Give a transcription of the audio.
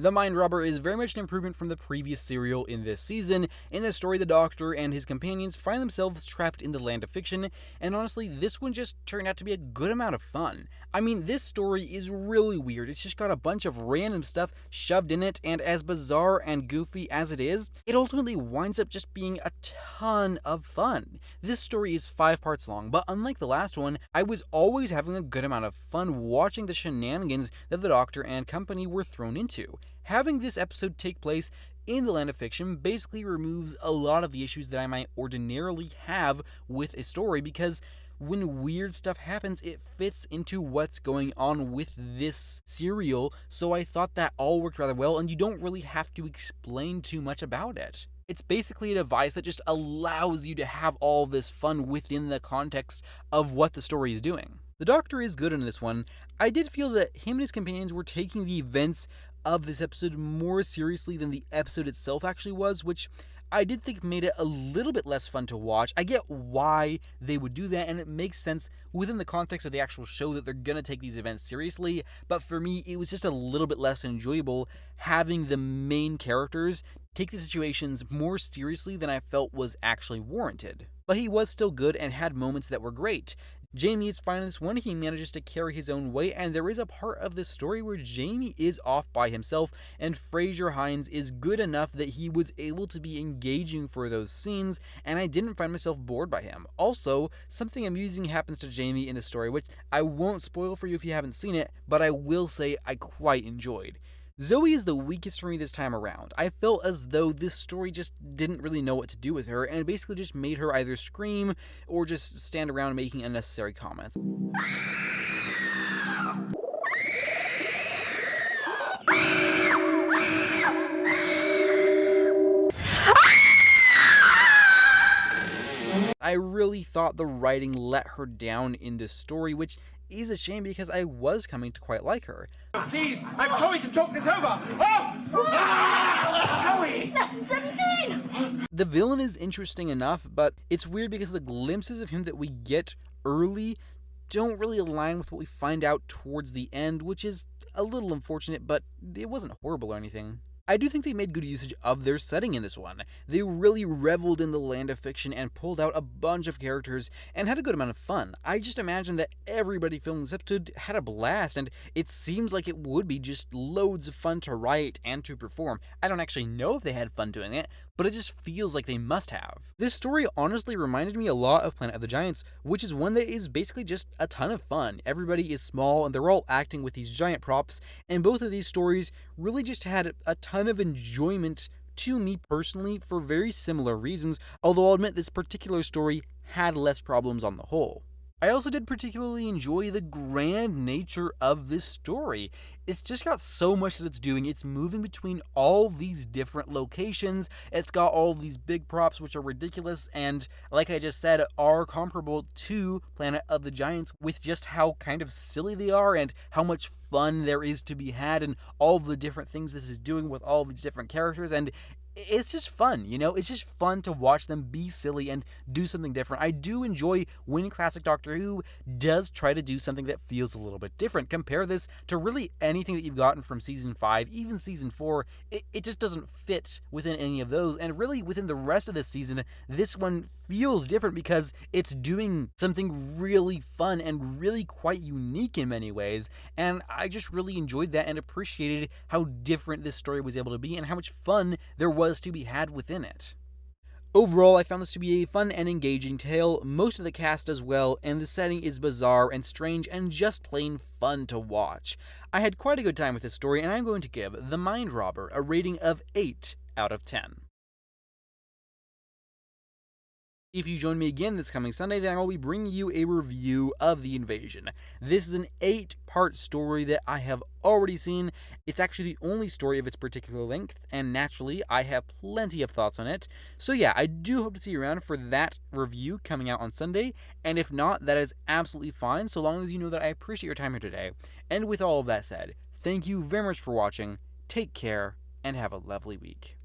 The Mind Robber is very much an improvement from the previous serial in this season. In the story, the Doctor and his companions find themselves trapped in the land of fiction, and honestly, this one just turned out to be a good amount of fun. I mean, this story is really weird. It's just got a bunch of random stuff shoved in it, and as bizarre and goofy as it is, it ultimately winds up just being a ton of fun. This story is 5 parts long, but unlike the last one, I was always having a good amount of fun watching the shenanigans that the Doctor and company were thrown into. Having this episode take place in the land of fiction basically removes a lot of the issues that I might ordinarily have with a story, because when weird stuff happens, it fits into what's going on with this serial, so I thought that all worked rather well, and you don't really have to explain too much about it. It's basically a device that just allows you to have all this fun within the context of what the story is doing. The Doctor is good in this one. I did feel that him and his companions were taking the events of this episode more seriously than the episode itself actually was, which I did think made it a little bit less fun to watch. I get why they would do that, and it makes sense within the context of the actual show that they're gonna take these events seriously, but for me, it was just a little bit less enjoyable having the main characters take the situations more seriously than I felt was actually warranted. But he was still good and had moments that were great. Jamie is fine in this one. He manages to carry his own weight, and there is a part of this story where Jamie is off by himself, and Fraser Hines is good enough that he was able to be engaging for those scenes, and I didn't find myself bored by him. Also, something amusing happens to Jamie in the story, which I won't spoil for you if you haven't seen it, but I will say I quite enjoyed. Zoe is the weakest for me this time around. I felt as though this story just didn't really know what to do with her, and basically just made her either scream or just stand around making unnecessary comments. I really thought the writing let her down in this story, which is a shame because I was coming to quite like her. Please, I'm sorry to talk this over. Oh! Zoe! Lesson 17! The villain is interesting enough, but it's weird because the glimpses of him that we get early don't really align with what we find out towards the end, which is a little unfortunate, but it wasn't horrible or anything. I do think they made good usage of their setting in this one. They really reveled in the land of fiction and pulled out a bunch of characters and had a good amount of fun. I just imagine that everybody filming this episode had a blast, and it seems like it would be just loads of fun to write and to perform. I don't actually know if they had fun doing it, but it just feels like they must have. This story honestly reminded me a lot of Planet of the Giants, which is one that is basically just a ton of fun. Everybody is small and they're all acting with these giant props, and both of these stories really just had a ton of enjoyment to me personally for very similar reasons, although I'll admit this particular story had less problems on the whole. I also did particularly enjoy the grand nature of this story. It's just got so much that it's doing. It's moving between all these different locations. It's got all these big props which are ridiculous and, like I just said, are comparable to Planet of the Giants with just how kind of silly they are and how much fun there is to be had and all the different things this is doing with all these different characters, and it's just fun, you know? It's just fun to watch them be silly and do something different. I do enjoy when classic Doctor Who does try to do something that feels a little bit different. Compare this to really anything that you've gotten from Season 5, even Season 4, it just doesn't fit within any of those. And really, within the rest of the season, this one feels different because it's doing something really fun and really quite unique in many ways. And I just really enjoyed that and appreciated how different this story was able to be and how much fun there was to be had within it. Overall, I found this to be a fun and engaging tale. Most of the cast does well, and the setting is bizarre and strange and just plain fun to watch. I had quite a good time with this story, and I'm going to give The Mind Robber a rating of 8 out of 10. If you join me again this coming Sunday, then I will be bringing you a review of The Invasion. This is an 8-part story that I have already seen. It's actually the only story of its particular length, and naturally, I have plenty of thoughts on it. So yeah, I do hope to see you around for that review coming out on Sunday, and if not, that is absolutely fine, so long as you know that I appreciate your time here today. And with all of that said, thank you very much for watching, take care, and have a lovely week.